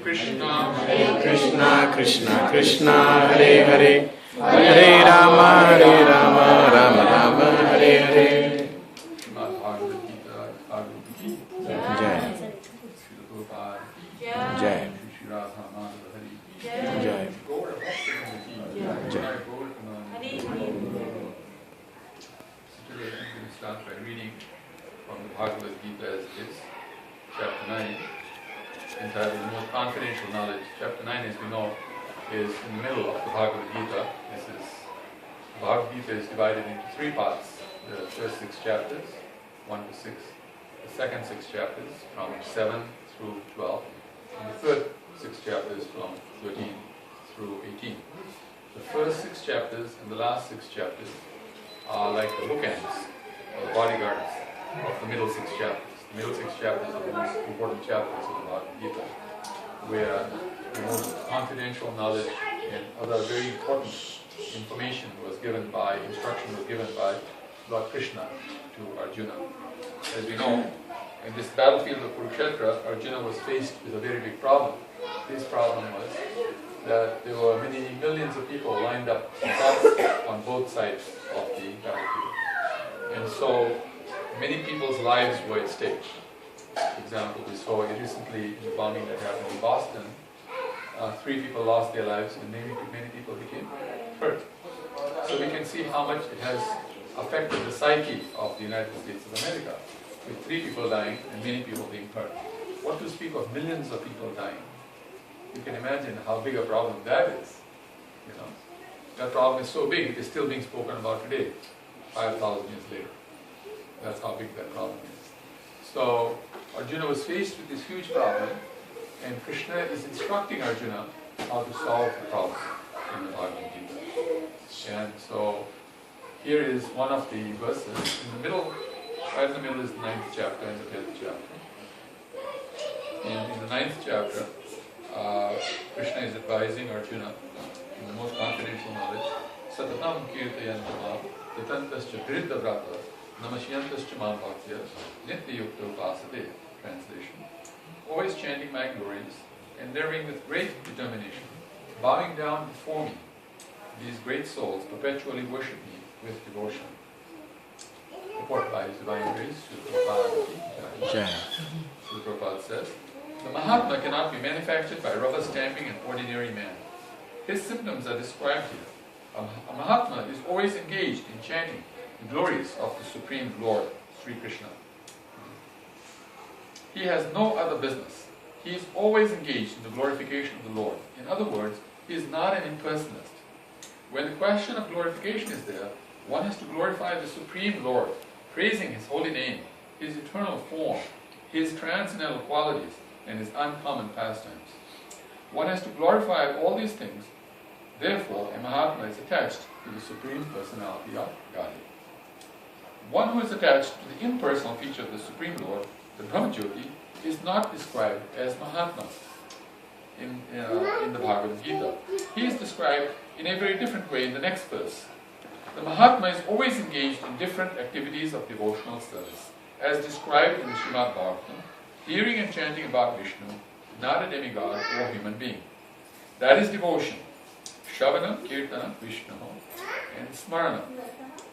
Krishna, Krishna Krishna Krishna Hare Hare Hare Rama Rama Rama Hare Hare. Jai Jai Jai Jai. Today I'm going to start by reading from the Bhagavad Gita as it is, chapter 9, entitled The Most Confidential Knowledge. Chapter 9, as we know, is in the middle of the Bhagavad Gita. The Bhagavad Gita is divided into three parts. The first 6 chapters, 1 to 6. The second 6 chapters, from 7 through 12. And the third 6 chapters, from 13 through 18. The first 6 chapters and the last 6 chapters are like the bookends, or the bodyguards of the middle 6 chapters. The middle 6 chapters are the most important chapters of the Bhagavad Gita, where the most confidential knowledge and other very important information instruction was given by Lord Krishna to Arjuna. As we know, in this battlefield of Kurukshetra, Arjuna was faced with a very big problem. This problem was that there were many millions of people lined up on both sides of the battlefield. And so many people's lives were at stake. For example, we saw recently in the bombing that happened in Boston, 3 people lost their lives and many people became hurt. So we can see how much it has affected the psyche of the United States of America, with 3 people dying and many people being hurt. What to speak of millions of people dying? You can imagine how big a problem that is. You know, that problem is so big, it is still being spoken about today, 5,000 years later. That's how big that problem is. So Arjuna was faced with this huge problem, and Krishna is instructing Arjuna how to solve the problem in the Bhagavad Gita. And so here is one of the verses. In the middle, right in the middle is the 9th chapter and the 10th chapter. And in the 9th chapter, Krishna is advising Arjuna in the most confidential knowledge, Satatam kirtayantamam yatantascha viridda vrata namasyantascha mam bhaktya nityayukta upasate. Translation: always chanting my glories, endeavoring with great determination, bowing down before me, these great souls perpetually worship me with devotion. Report by His Divine Grace, Srila Prabhupada. Srila Prabhupada says, the Mahatma cannot be manufactured by rubber stamping an ordinary man. His symptoms are described here. A Mahatma is always engaged in chanting the glories of the Supreme Lord, Sri Krishna. He has no other business. He is always engaged in the glorification of the Lord. In other words, he is not an impersonalist. When the question of glorification is there, one has to glorify the Supreme Lord, praising His holy name, His eternal form, His transcendental qualities, and His uncommon pastimes. One has to glorify all these things. Therefore, a Mahatma is attached to the Supreme Personality of Godhead. One who is attached to the impersonal feature of the Supreme Lord, the Brahmajyoti, is not described as Mahatma in the Bhagavad Gita. He is described in a very different way in the next verse. The Mahatma is always engaged in different activities of devotional service, as described in the Srimad Bhagavatam, hearing and chanting about Vishnu, not a demigod or human being. That is devotion. Shavana, Kirtana, Vishnu, and Smarana,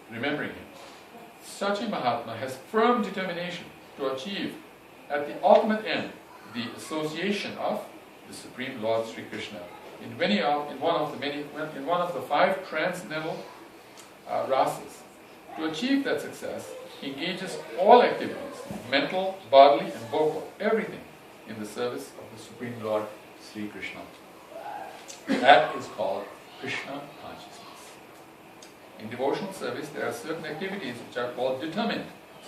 remembering Him. Such a Mahatma has firm determination to achieve, at the ultimate end, the association of the Supreme Lord Sri Krishna in one of the 5 transcendental rasas. To achieve that success, he engages all activities, mental, bodily, and vocal, everything, in the service of the Supreme Lord Sri Krishna. That is called Krishna consciousness. In devotional service, there are certain activities which are called determined,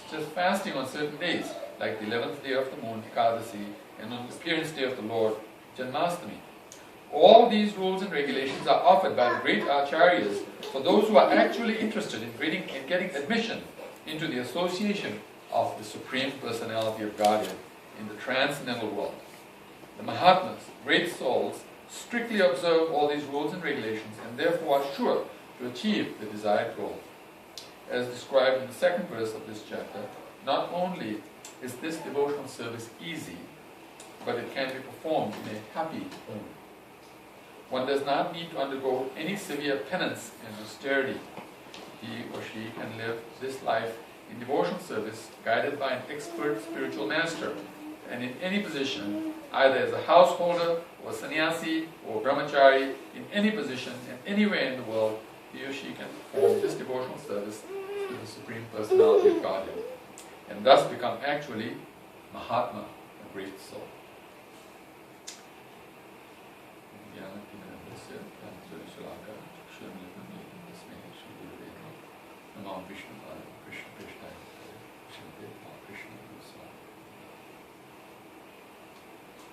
such as fasting on certain days, like the 11th day of the moon, Ekadasi, and on the appearance day of the Lord, Janmashtami. All these rules and regulations are offered by the great acharyas for those who are actually interested in getting admission into the association of the Supreme Personality of Godhead in the transcendental world. The Mahatmas, great souls, strictly observe all these rules and regulations and therefore are sure to achieve the desired goal. As described in the 2nd verse of this chapter, not only is this devotional service easy, but it can be performed in a happy home. One does not need to undergo any severe penance and austerity. He or she can live this life in devotional service, guided by an expert spiritual master, and in any position, either as a householder, or sannyasi, or brahmachari, in any position and anywhere in the world, he or she can perform this devotional service to the Supreme Personality of Godhead, and thus become actually Mahatma, a great soul.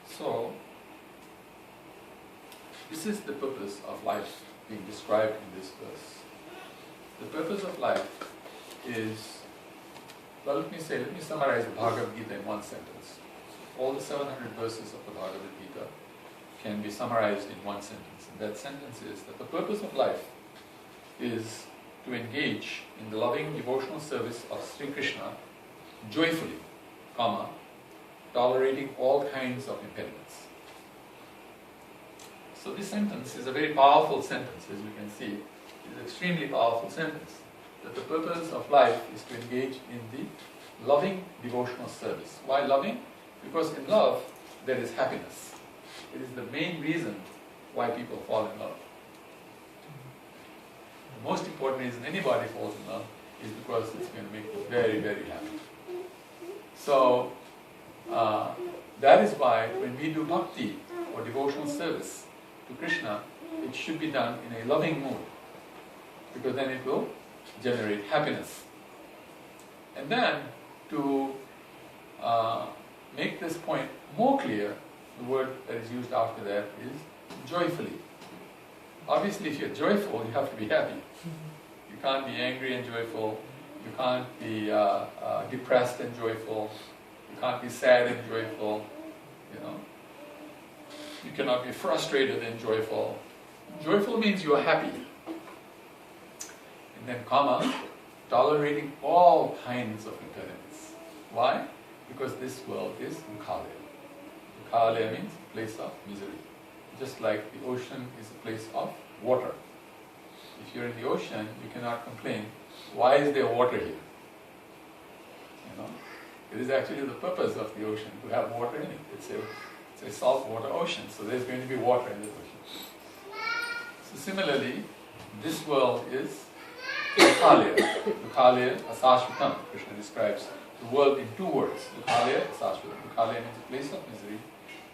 So, this is the purpose of life being described in this verse. The purpose of life is, well, let me summarize the Bhagavad Gita in one sentence. All the 700 verses of the Bhagavad Gita can be summarized in one sentence. And that sentence is that the purpose of life is to engage in the loving devotional service of Sri Krishna joyfully, tolerating all kinds of impediments. So this sentence is a very powerful sentence, as you can see. It is an extremely powerful sentence. That the purpose of life is to engage in the loving devotional service. Why loving? Because in love there is happiness. It is the main reason why people fall in love. The most important reason anybody falls in love is because it's going to make them very, very happy. So, that is why when we do bhakti or devotional service to Krishna, it should be done in a loving mood, because then it will generate happiness. And then, to make this point more clear, the word that is used after that is joyfully. Obviously, if you're joyful, you have to be happy. You can't be angry and joyful. You can't be depressed and joyful. You can't be sad and joyful. You cannot be frustrated and joyful. Joyful means you are happy. And then tolerating all kinds of impediments. Why? Because this world is Dukhalaya. Dukhalaya means place of misery. Just like the ocean is a place of water. If you're in the ocean, you cannot complain, why is there water here? It is actually the purpose of the ocean to have water in it. It's a saltwater ocean, so there's going to be water in the ocean. So similarly, this world is Dukhalaya. Dukhalaya, asashvatam. Krishna describes the world in two words. Dukhalaya, asashvatam. Dukhalaya means a place of misery,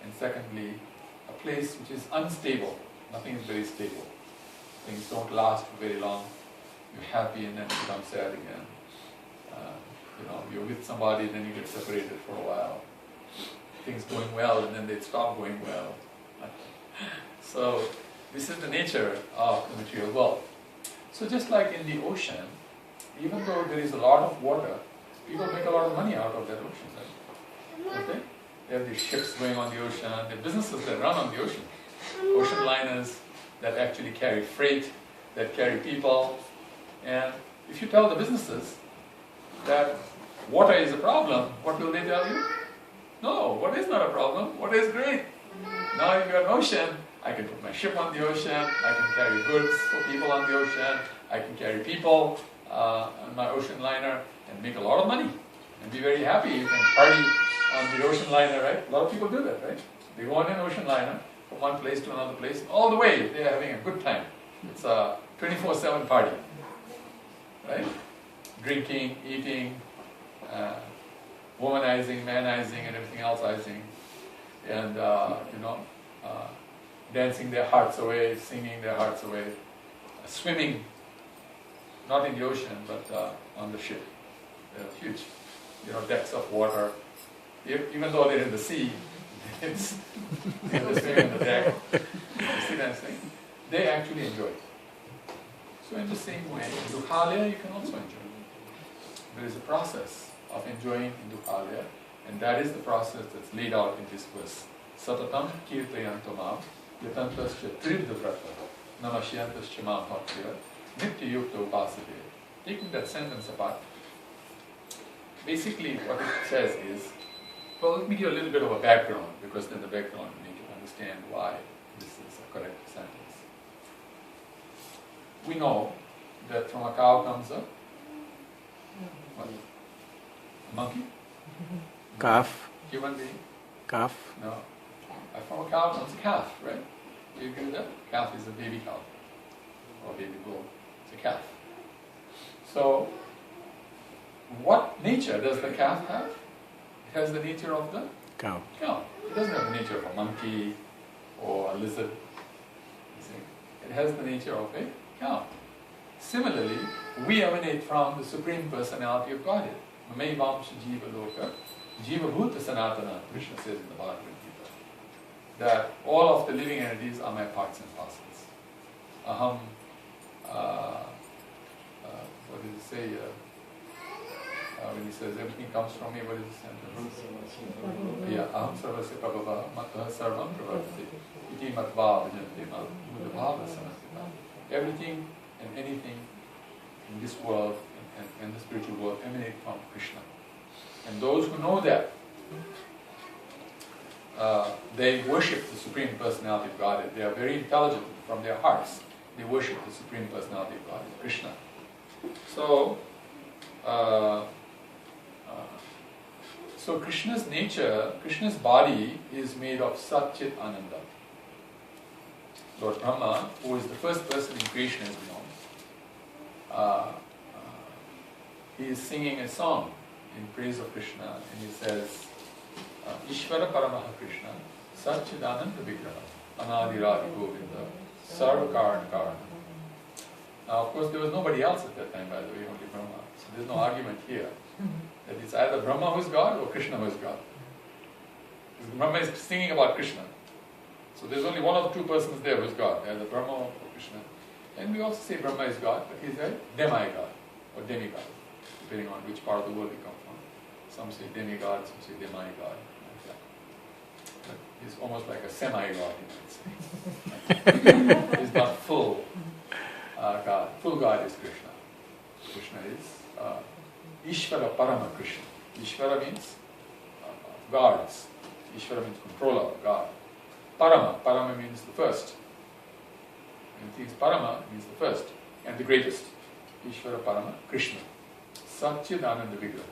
and secondly, a place which is unstable. Nothing is very stable. Things don't last for very long. You're happy and then you become sad again. You're with somebody and then you get separated for a while. Things going well and then they stop going well. So this is the nature of the material world. So just like in the ocean, even though there is a lot of water, people make a lot of money out of that ocean, right? Okay? They have these ships going on the ocean, there are businesses that run on the ocean. Ocean liners that actually carry freight, that carry people. And if you tell the businesses that water is a problem, what will they tell you? No, water is not a problem, water is great. Now if you're an ocean, I can put my ship on the ocean, I can carry goods for people on the ocean, I can carry people on my ocean liner and make a lot of money and be very happy. You can party on the ocean liner, right? A lot of people do that, right? They go on an ocean liner from one place to another place, all the way they're having a good time. It's a 24/7 party, right? Drinking, eating, womanizing, manizing, and everything else-izing, and dancing their hearts away, singing their hearts away, swimming, not in the ocean, but on the ship. They're huge, decks of water. Even though they're in the sea, they're swimming on the deck. You see that thing? They actually enjoy it. So in the same way, in Dukhalaya you can also enjoy. There is a process of enjoying in Dukhalaya, and that is the process that's laid out in this verse. Satatam kirtayanto mam yatantasya tridhavrata namasyantasya mam bhaktya nitya yukta upasate. Taking that sentence apart, basically what it says is Well, let me give a little bit of a background, because then the background will make you understand why this is a correct sentence. We know that from a cow comes a what? A monkey? Calf. Human being? Calf. No. From a cow comes a calf, right? Do you agree with that? Calf is a baby cow or baby bull. It's a calf. So, what nature does the calf have? It has the nature of the Cow. cow. It doesn't have the nature of a monkey or a lizard. You see? It has the nature of a cow. Similarly, we emanate from the Supreme Personality of Godhead. Mamevamsha Jiva Loka, Jiva Bhuta Sanatana, Krishna says in the Bhagavad Gita, that all of the living entities are my parts and parcels. Aham, what does it say? When he says everything comes from me, what is the sentence? Yeah, aham sarvasya prabhava mattah sarvam pravartate iti matva vijante ma mudabhava sanatana. Everything and anything in this world and the spiritual world emanate from Krishna. And those who know that, they worship the Supreme Personality of Godhead. They are very intelligent from their hearts. They worship the Supreme Personality of Godhead, Krishna. So, so Krishna's nature, Krishna's body is made of Sat Chit Ananda. Lord Brahma, who is the first person in creation, as we know, he is singing a song in praise of Krishna, and he says, Ishvara Paramaha Krishna, Satchidananda Vigraha, Anadiradi Govinda, Sarvakaran Karana. Now, of course, there was nobody else at that time, by the way, only Brahma. So there's no argument here that it's either Brahma who is God or Krishna who is God. Because Brahma is singing about Krishna. So there's only one of the two persons there who is God, either Brahma or Krishna. And we also say Brahma is God, but he's a demigod or demigod, depending on which part of the world we come from. Some say demigod, some say demigod. Like that. But he's almost like a semi-god, you might say. He's not full God. Full God is Krishna. Krishna is Ishvara Parama Krishna. Ishvara means gods. Ishvara means controller, God. Parama means the first. And things Parama means the first and the greatest. Ishvara Parama Krishna. Sat Chit Ananda Vigraha.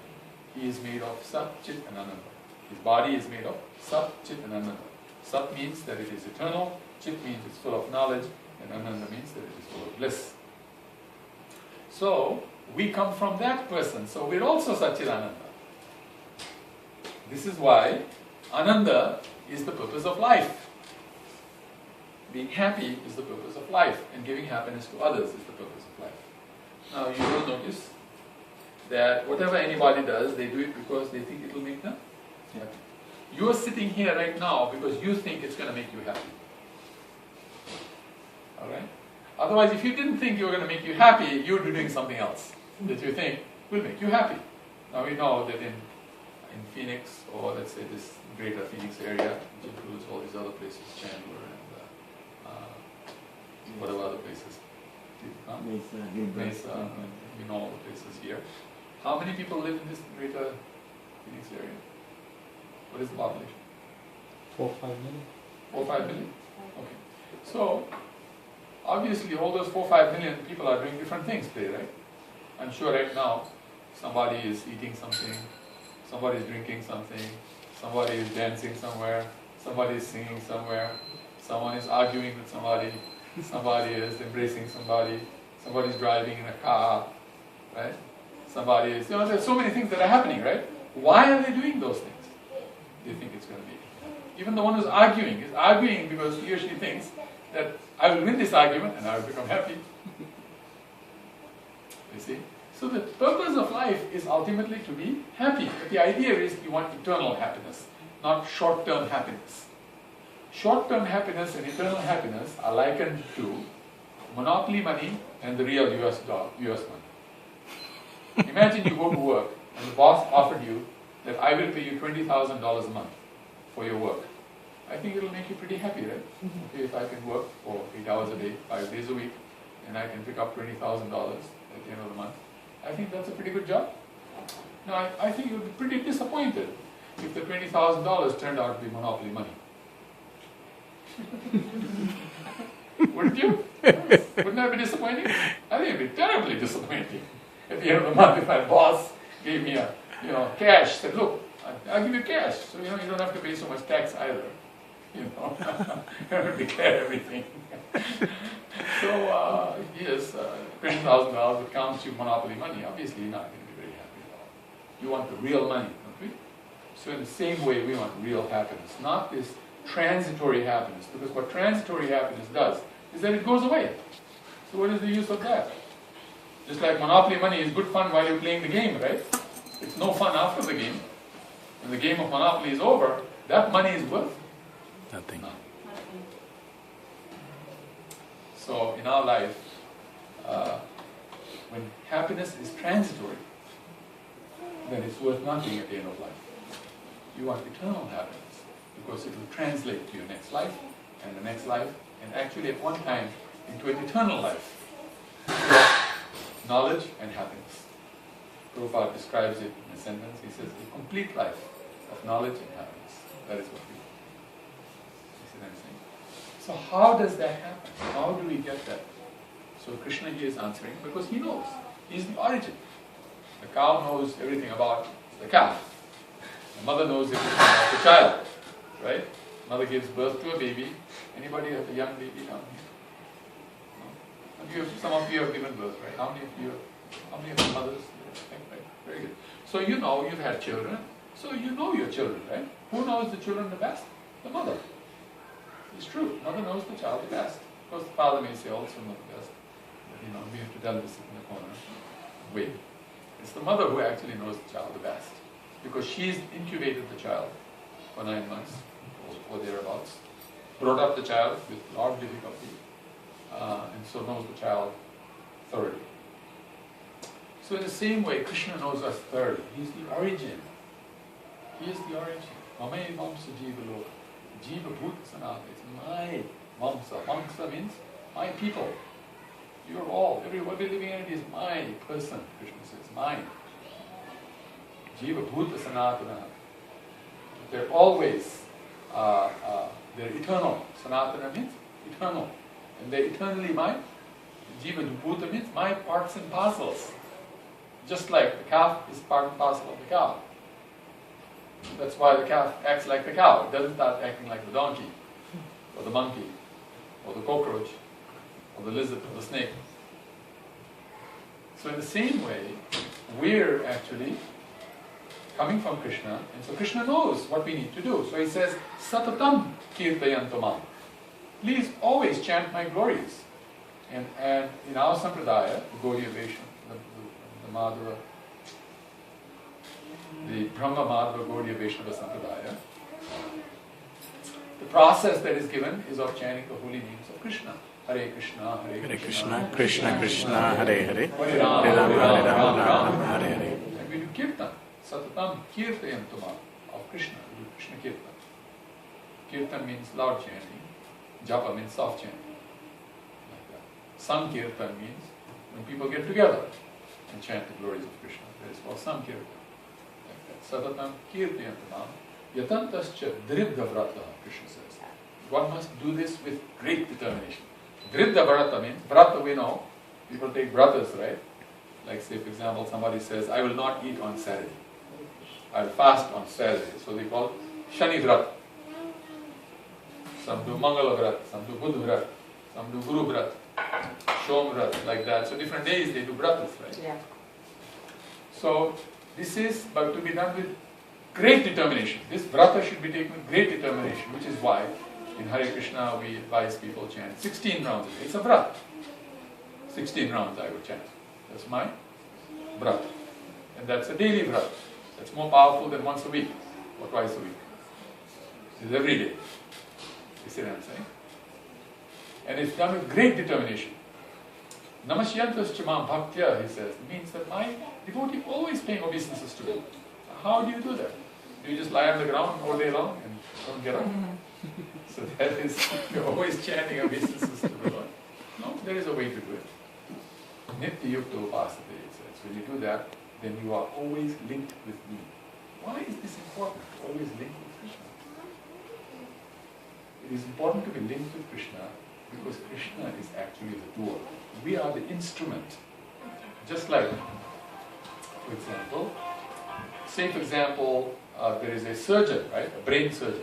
He is made of Sat Chit and Ananda. His body is made of Sat Chit and Ananda. Sat means that it is eternal, Chit means it's full of knowledge, and Ananda means that it is full of bliss. So, we come from that person, so we're also Satchidananda. This is why Ananda is the purpose of life. Being happy is the purpose of life, and giving happiness to others is the purpose of life. Now, you will notice that whatever anybody does, they do it because they think it will make them happy. You are sitting here right now because you think it's going to make you happy. Alright? Otherwise, if you didn't think you were going to make you happy, you would be doing something else that you think will make you happy. Now we know that in Phoenix, or let's say this greater Phoenix area, which includes all these other places, Chandler and whatever other places, Mesa, you know all the places here. How many people live in this greater Phoenix area? What is the population? 4 or 5 million. 4 or 5 million? Okay. So, obviously all those 4 or 5 million people are doing different things today, right? I'm sure right now somebody is eating something, somebody is drinking something, somebody is dancing somewhere, somebody is singing somewhere, someone is arguing with somebody, somebody is embracing somebody, somebody is driving in a car, right? Somebody is, there's so many things that are happening, right? Why are they doing those things? They think it's going to be. Even the one who's arguing is arguing because he or she thinks that I will win this argument and I will become happy. You see? So the purpose of life is ultimately to be happy. But the idea is you want eternal happiness, not short-term happiness. Short-term happiness and eternal happiness are likened to monopoly money and the real US money. Imagine you go to work and the boss offered you that I will pay you $20,000 a month for your work. I think it will make you pretty happy, right? Okay, if I can work for 8 hours a day, 5 days a week, and I can pick up $20,000 at the end of the month, I think that's a pretty good job. Now, I think you'll be pretty disappointed if the $20,000 turned out to be monopoly money? Wouldn't you? Wouldn't that be disappointing? I think it'd be terribly disappointing. At the end of the month, if my boss gave me a, cash, said, look, I'll give you cash, so you don't have to pay so much tax either. You have to declare everything. So, yes, $20,000 that counts you monopoly money, obviously you're not going to be very happy at all. You want the real money, don't we? So in the same way, we want real happiness, not this transitory happiness, because what transitory happiness does is that it goes away. So what is the use of that? Just like monopoly money is good fun while you're playing the game, right? It's no fun after the game. When the game of monopoly is over, that money is worth Nothing. nothing. So in our life, when happiness is transitory, then it's worth nothing at the end of life. You want eternal happiness, because it will translate to your next life, and the next life, and actually at one time into an eternal life. Knowledge and happiness. Prabhupada describes it in a sentence. He says, a complete life of knowledge and happiness. That is what we want. You see what I'm saying? So how does that happen? How do we get that? So Krishna here is answering, because he knows. He's the origin. The cow knows everything about the calf. The mother knows everything about the child. Right? Mother gives birth to a baby. Anybody have a young baby down here? No? Some of you have given birth, right? How many of you mothers? Right. Very good. So you know you've had children. So you know your children, right? Who knows the children the best? The mother. It's true. Mother knows the child the best. Of course, the father may say also know the best. But we have to tell him to sit in the corner. Wait. It's the mother who actually knows the child the best. Because she's incubated the child for 9 months, or thereabouts. Brought up the child with a lot of difficulty. And so knows the child thoroughly. So in the same way, Krishna knows us thoroughly. He's the origin. He is the origin. Mame mamsa jiva loka. Jiva bhuta sanata. It's my mamsa. Mamsa means my people. You're all, every living entity is my person, Krishna says, mine. Jiva bhuta sanatana. They're always, they're eternal. Sanatana means eternal. And they're eternally mine. Jiva bhuta means my parts and parcels. Just like the calf is part and parcel of the cow. That's why the calf acts like the cow. It doesn't start acting like the donkey, or the monkey, or the cockroach, or the lizard, or the snake. So in the same way, we're actually coming from Krishna, and so Krishna knows what we need to do. So he says, Satatam kirtayantamam. Please always chant my glories. And in our sampradaya, the Gaudiya Vaishnava, the Madhava, the Brahma Madhava Gaudiya Vaishnava Sampradaya, the process that is given is of chanting the holy names of Krishna. Hare Krishna, Hare Krishna, Krishna Krishna, Hare Hare, Hare Rama, Hare Rama, Hare Hare Rama, Rama, Rama, Hare Hare. And we do kirtan, Satatam kirtayantama of Krishna. We do Krishna kirtan. Kirtan means loud chanting. Japa means soft chanting. Like that. Sankirtan means when people get together and chant the glories of Krishna. That is called Sankirtan. Like that. Satatam kirtayantamam yatantascha driddha vrata, Krishna says. One must do this with great determination. Driddha vrata means, vrata we know, people take vratas, right? Like say for example, somebody says, I will not eat on Saturday. I will fast on Saturday. So they call it Shani vrata. Some do Mangala vrata, some do Buddha vrata, some do Guru vrata, Shom vrata, like that. So different days they do vratas, right? Yeah. So this is but to be done with great determination. This vrata should be taken with great determination, which is why in Hare Krishna we advise people chant 16 rounds a day. It's a vrata. 16 rounds I would chant. That's my vrata. And that's a daily vrata. That's more powerful than once a week or twice a week. It's every day. You see what I'm saying? And it's done with great determination. Namasyantas chamam bhaktya, he says, means that my devotee always paying obeisances to me. How do you do that? Do you just lie on the ground all day long and don't get up? So that is, you're always chanting obeisances to the Lord. No, there is a way to do it. Nitya yukta upasate, it says. When you do that, then you are always linked with me. Why is this important to always link with Krishna? It is important to be linked with Krishna because Krishna is actually the doer. We are the instrument. Just like, for example, say for example, there is a surgeon, right? A brain surgeon.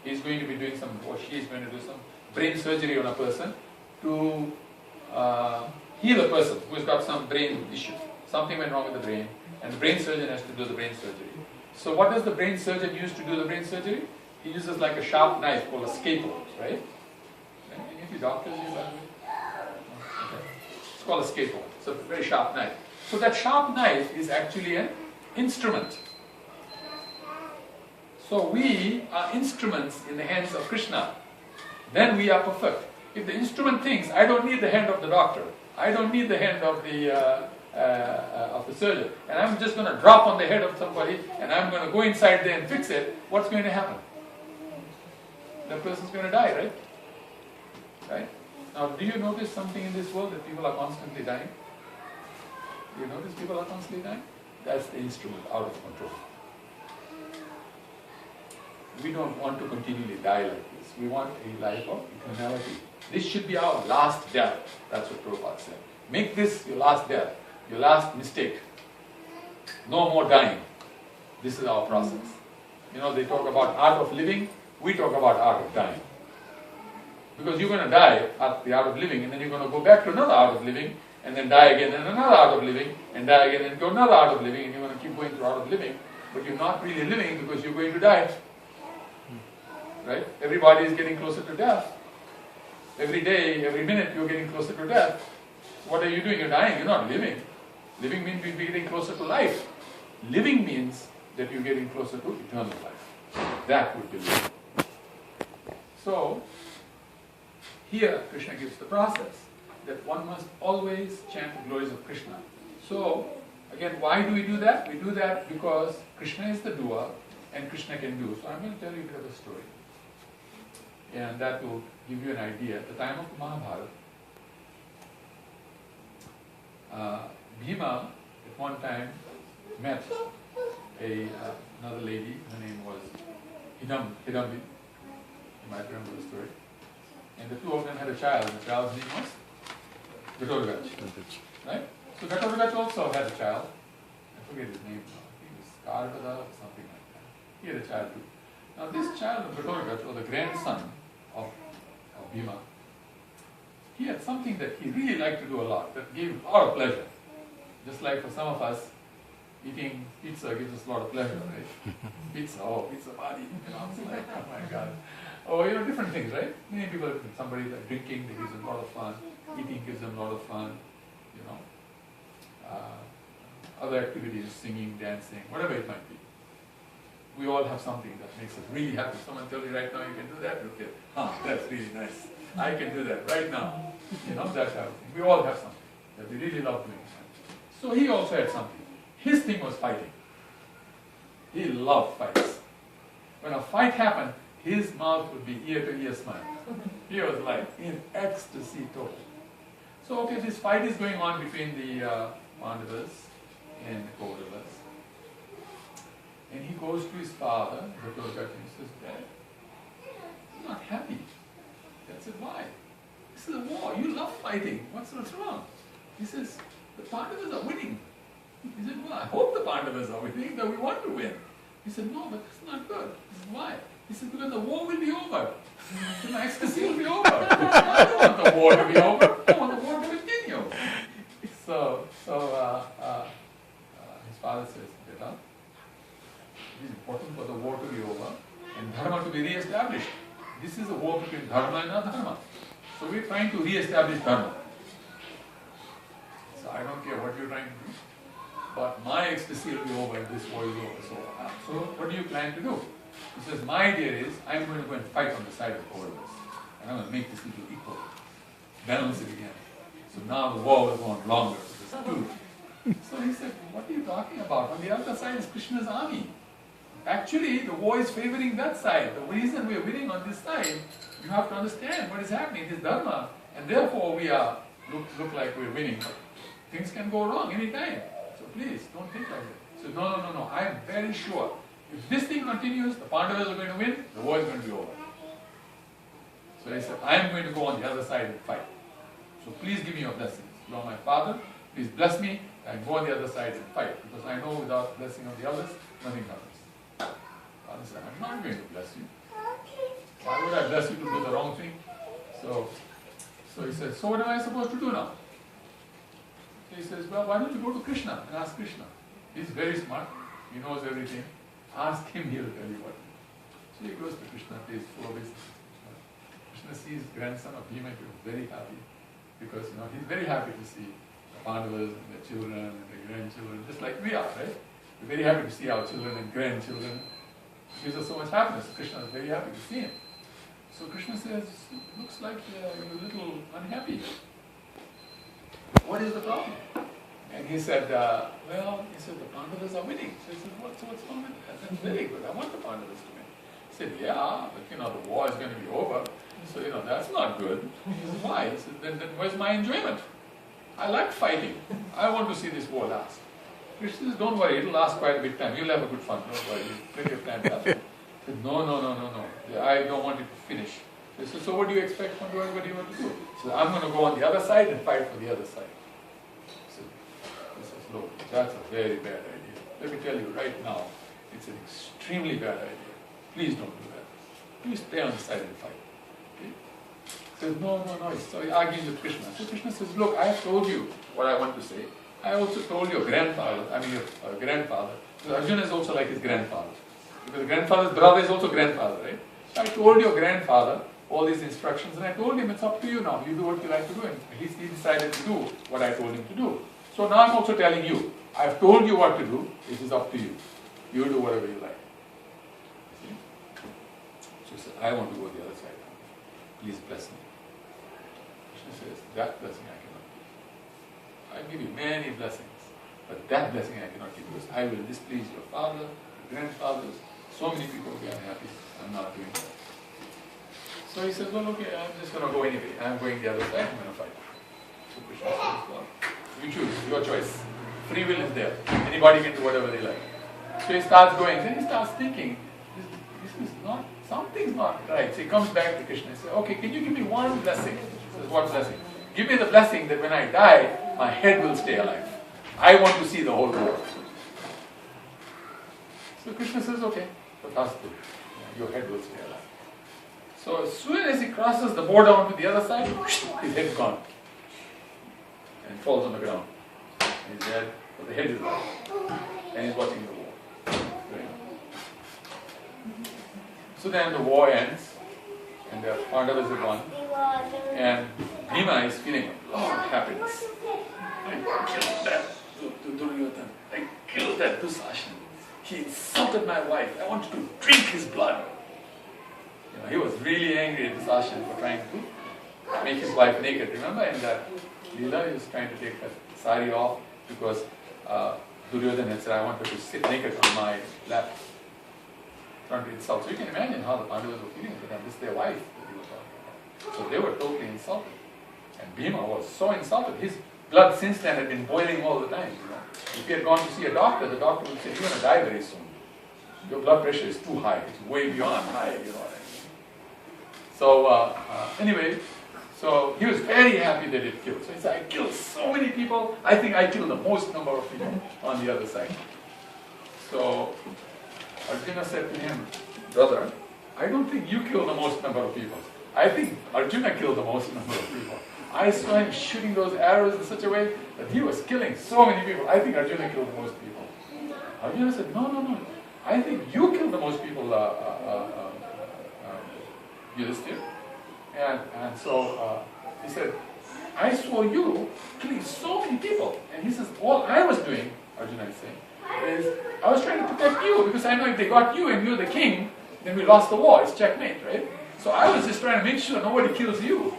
He's going to be doing some, or she is going to do some brain surgery on a person to heal a person who has got some brain issue. Something went wrong with the brain, and the brain surgeon has to do the brain surgery. So what does the brain surgeon use to do the brain surgery? He uses like a sharp knife called a scalpel, right? Any of you doctors here, by the way? Okay. It's called a scalpel. It's a very sharp knife. So that sharp knife is actually an instrument. So we are instruments in the hands of Krishna. Then we are perfect. If the instrument thinks, I don't need the hand of the doctor, I don't need the hand of the surgeon, and I'm just going to drop on the head of somebody, and I'm going to go inside there and fix it, what's going to happen? That person's going to die, right? Right? Now, do you notice something in this world that people are constantly dying? Do you notice people are constantly dying? That's the instrument out of control. We don't want to continually die like this. We want a life of eternality. This should be our last death. That's what Prabhupada said. Make this your last death, your last mistake. No more dying. This is our process. You know, they talk about art of living, we talk about art of dying. Because you're going to die at the art of living, and then you're going to go back to another art of living, and then die again, and another art of living, and die again, and go another art of living, and you're going to keep going through art of living, but you're not really living because you're going to die. Right? Everybody is getting closer to death. Every day, every minute, you're getting closer to death. What are you doing? You're dying, you're not living. Living means you're getting closer to life. Living means that you're getting closer to eternal life. That would be living. So, here Krishna gives the process that one must always chant the glories of Krishna. So, again, why do we do that? We do that because Krishna is the doer and Krishna can do. So I'm going to tell you a bit of a story. And that will give you an idea. At the time of Mahabharata, Bhima at one time met another lady. Her name was Hidambi. You might remember the story. And the two of them had a child. The child's name was Ghatorgach. Right? So Ghatorgach also had a child. I forget his name now. I think it was Karvada or something like that. He had a child too. Now this child of Ghatorgach was the grandson of Bhima. He had something that he really liked to do a lot, that gave him a lot of pleasure. Just like for some of us, eating pizza gives us a lot of pleasure, right? Pizza party, you know, it's like, oh my God. Oh, you know, different things, right? Many people, somebody like drinking, that gives them a lot of fun. Eating gives them a lot of fun, you know. Other activities, singing, dancing, whatever it might be. We all have something that makes us really happy. Someone tells you right now you can do that, okay, that's really nice. I can do that right now. You know, that type of thing. We all have something that we really love doing. So he also had something. His thing was fighting. He loved fights. When a fight happened, his mouth would be ear-to-ear smile. He was like in ecstasy total. So okay, this fight is going on between the Pandavas and the Kauravas. And he goes to his father, Ghatorgach, and he says, Dad, I'm not happy. Dad said, why? This is a war. You love fighting. What's wrong? He says, the Pandavas are winning. He said, well, I hope the Pandavas are winning, that we want to win. He said, no, but that's not good. He said, why? He said, because the war will be over. The ecstasy will be over. I don't want the war to be over. I want the war to continue. So his father says, Beta, it is important for the war to be over and dharma to be re-established. This is a war between dharma and adharma. So we're trying to re-establish dharma. So I don't care what you're trying to do, but my ecstasy will be over if this war is over. So what do you plan to do? He says, my idea is, I'm going to go and fight on the side of the Kauravas. And I'm going to make this into equal. Balance it again. So now the war will go on longer. So he said, what are you talking about? On the other side is Krishna's army. Actually, the war is favoring that side. The reason we are winning on this side, you have to understand what is happening. It is dharma. And therefore we are look like we're winning. But things can go wrong anytime. So please, don't think like that. So no, I am very sure If this thing continues, the Pandavas are going to win, the war is going to be over. So he said, I am going to go on the other side and fight. So please give me your blessings. You are my father, please bless me and go on the other side and fight. Because I know without the blessing of the others, nothing happens. Father said, I'm not going to bless you. Why would I bless you to do the wrong thing? So he says, so what am I supposed to do now? So he says, well, why don't you go to Krishna and ask Krishna? He's very smart. He knows everything. Ask him, he'll tell you what. So he goes to Krishna, pays full obeisance. Krishna sees grandson of Bhima, he was very happy. Because, he's very happy to see the Pandavas and their children and their grandchildren, just like we are, right? We're very happy to see our children and grandchildren. It gives us so much happiness. Krishna is very happy to see him. So Krishna says, looks like you're a little unhappy. What is the problem? And he said, the Pandavas are winning. So he said, what's wrong with that? That's very good. I want the Pandavas to win. He said, yeah, but the war is going to be over. So, that's not good. He said, why? He said, then where's my enjoyment? I like fighting. I want to see this war last. Krishna says, don't worry, it'll last quite a bit of time. You'll have a good fun. Don't worry, plenty of time to have fun. He said, no. I don't want it to finish. He said, so what do you expect from doing? What do you want to do? He said, I'm going to go on the other side and fight for the other side. He says, look, that's a very bad idea. Let me tell you right now, it's an extremely bad idea. Please don't do that. Please stay on the side and fight. Okay? He says, no. So he argues with Krishna. So Krishna says, look, I have told you what I want to say. I also told your grandfather, because Arjuna is also like his grandfather. Because grandfather's brother is also grandfather, right? So I told your grandfather all these instructions and I told him it's up to you now. You do what you like to do. And at least he decided to do what I told him to do. So now I'm also telling you, I've told you what to do. It is up to you. You do whatever you like. See? So he said, I want to go the other side. Please bless me. Krishna says, that blessing I cannot give. I give you many blessings, but that blessing I cannot give because I will displease your father, your grandfathers, so many people will be unhappy. I'm not doing that. So he says, well, okay, I'm just going to go anyway. I'm going the other side, I'm going to fight. So Krishna says, well, you choose, your choice. Free will is there. Anybody can do whatever they like. So he starts going, then he starts thinking, this is not, something's not right. So he comes back to Krishna and says, okay, can you give me one blessing? He says, what blessing? Give me the blessing that when I die, my head will stay alive. I want to see the whole world. So Krishna says, okay, Tathastu, your head will stay alive. So as soon as he crosses the border onto the other side, his head's gone. And falls on the ground. And he's dead, but the head is alive. And he's watching the war. So then the war ends, and the Pandavas have won. And Bhima is feeling a lot of happiness. I killed that Duryodhana. I killed that Dusashan. He insulted my wife. I wanted to drink his blood. He was really angry at Dusashan for trying to make his wife naked. Remember in that Leela, he was trying to take her sari off because Duryodhana had said, I want her to sit naked on my lap. Trying to insult. So you can imagine how the Pandavas were feeling for them. This is their wife that he was talking about. So they were totally insulted. And Bhima was so insulted. His blood since then had been boiling all the time. If he had gone to see a doctor, the doctor would say, you're going to die very soon. Your blood pressure is too high. It's way beyond high, you know what I mean. So anyway, so he was very happy that it killed. So he said, I killed so many people. I think I killed the most number of people on the other side. So Arjuna said to him, brother, I don't think you killed the most number of people. I think Arjuna killed the most number of people. I saw him shooting those arrows in such a way that he was killing so many people. I think Arjuna killed the most people. Arjuna said, no. I think you killed the most people, Yudhishthira. And so he said, I saw you killing so many people. And he says, all I was doing, Arjuna is saying, is I was trying to protect you because I know if they got you and you're the king, then we lost the war. It's checkmate, right? So I was just trying to make sure nobody kills you.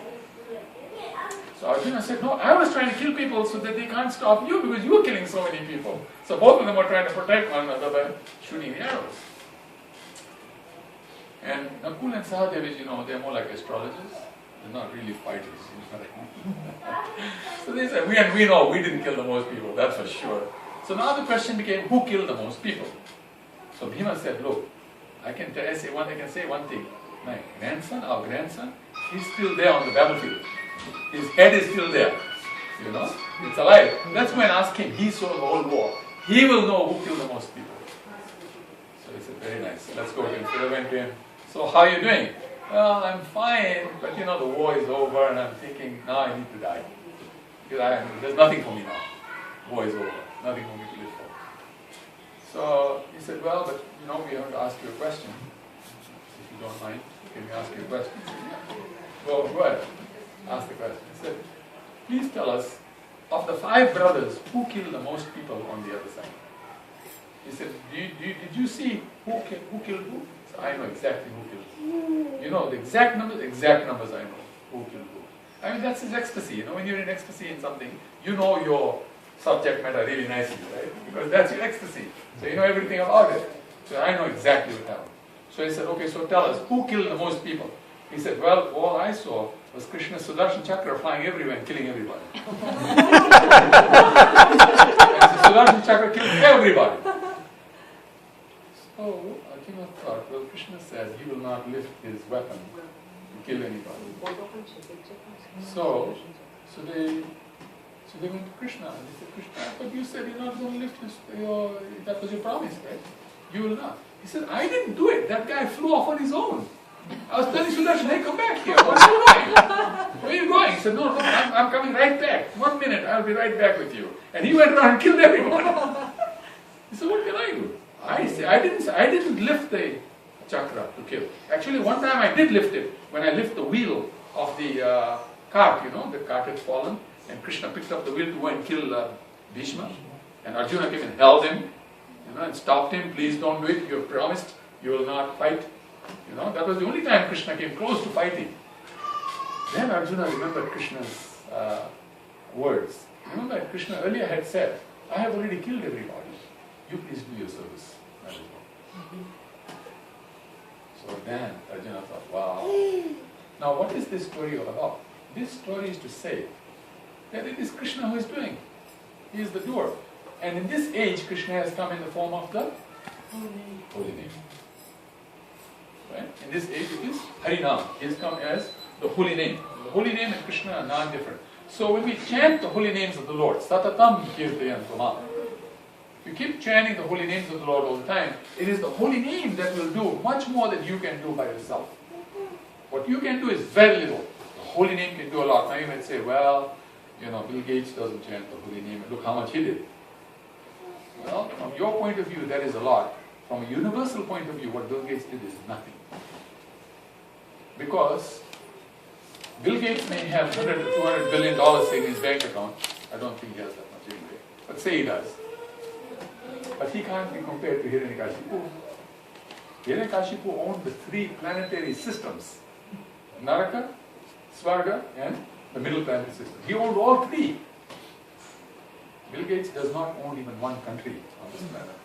So Arjuna said, no, I was trying to kill people so that they can't stop you because you were killing so many people. So both of them were trying to protect one another by shooting the arrows. And Nakul and Sahadev, they're more like astrologers. They're not really fighters. So they said, we know we didn't kill the most people, that's for sure. So now the question became, who killed the most people? So Bhima said, look, I can say one thing. My our grandson, he's still there on the battlefield. His head is still there. You know, it's alive. That's when I asked him, he saw the whole war. He will know who killed the most people. So he said, very nice, let's go to him. So I went to him, so how are you doing? Well, I'm fine, but you know, the war is over and I'm thinking, now I need to die. Because there's nothing for me now. War is over, nothing for me to live for. So he said, well, but you know, we have to ask you a question. If you don't mind, can we ask you a question? Well, go ahead, ask the question. He said, please tell us, of the 5 brothers, who killed the most people on the other side? He said, did you see who killed who? So I know exactly who killed who. You know the exact numbers I know who killed who. I mean, that's his ecstasy. You know, when you're in ecstasy in something, you know your subject matter really nicely, right? Because that's your ecstasy. So you know everything about it. So I know exactly what happened. So he said, okay, so tell us, who killed the most people? He said, well, all I saw was Krishna's Sudarshan Chakra flying everywhere and killing everybody. Sudarshan Chakra killed everybody. So Arjuna thought, well, Krishna says he will not lift his weapon to kill anybody. So they went to Krishna and they said, Krishna, but you said you're not going to lift that was your promise, right? You will not. He said, I didn't do it. That guy flew off on his own. I was telling Sudarshan, hey, come back here. Where are you going? Where are you going? He said, no, I'm coming right back. 1 minute, I'll be right back with you. And he went around and killed everyone. He said, what can I do? I didn't lift the chakra to kill. Actually, one time I did lift it. When I lift the wheel of the cart, you know, the cart had fallen. And Krishna picked up the wheel to go and kill Bhishma. And Arjuna came and held him, you know, and stopped him. Please don't do it. You have promised you will not fight. You know, that was the only time Krishna came close to fighting. Then Arjuna remembered Krishna's words. Remember, Krishna earlier had said, I have already killed everybody. You please do your service. I will go. So then Arjuna thought, wow. Now what is this story all about? This story is to say that it is Krishna who is doing. He is the doer. And in this age, Krishna has come in the form of the holy name. Right? In this age it is Harinam. He has come as the holy name. The holy name and Krishna are non-different. So when we chant the holy names of the Lord, Satatam Kirtayantamam, if you keep chanting the holy names of the Lord all the time, it is the holy name that will do much more than you can do by yourself. What you can do is very little. The holy name can do a lot. Now you might say, well, you know, Bill Gates doesn't chant the holy name, and look how much he did. Well, from your point of view, that is a lot. From a universal point of view, what Bill Gates did is nothing. Because Bill Gates may have $100 to $200 billion in his bank account. I don't think he has that much anyway. But say he does. But he can't be compared to Hiranyakashipu. Hiranyakashipu owned the 3 planetary systems. Naraka, Svarga, and the middle planetary system. He owned all 3. Bill Gates does not own even one country on this planet.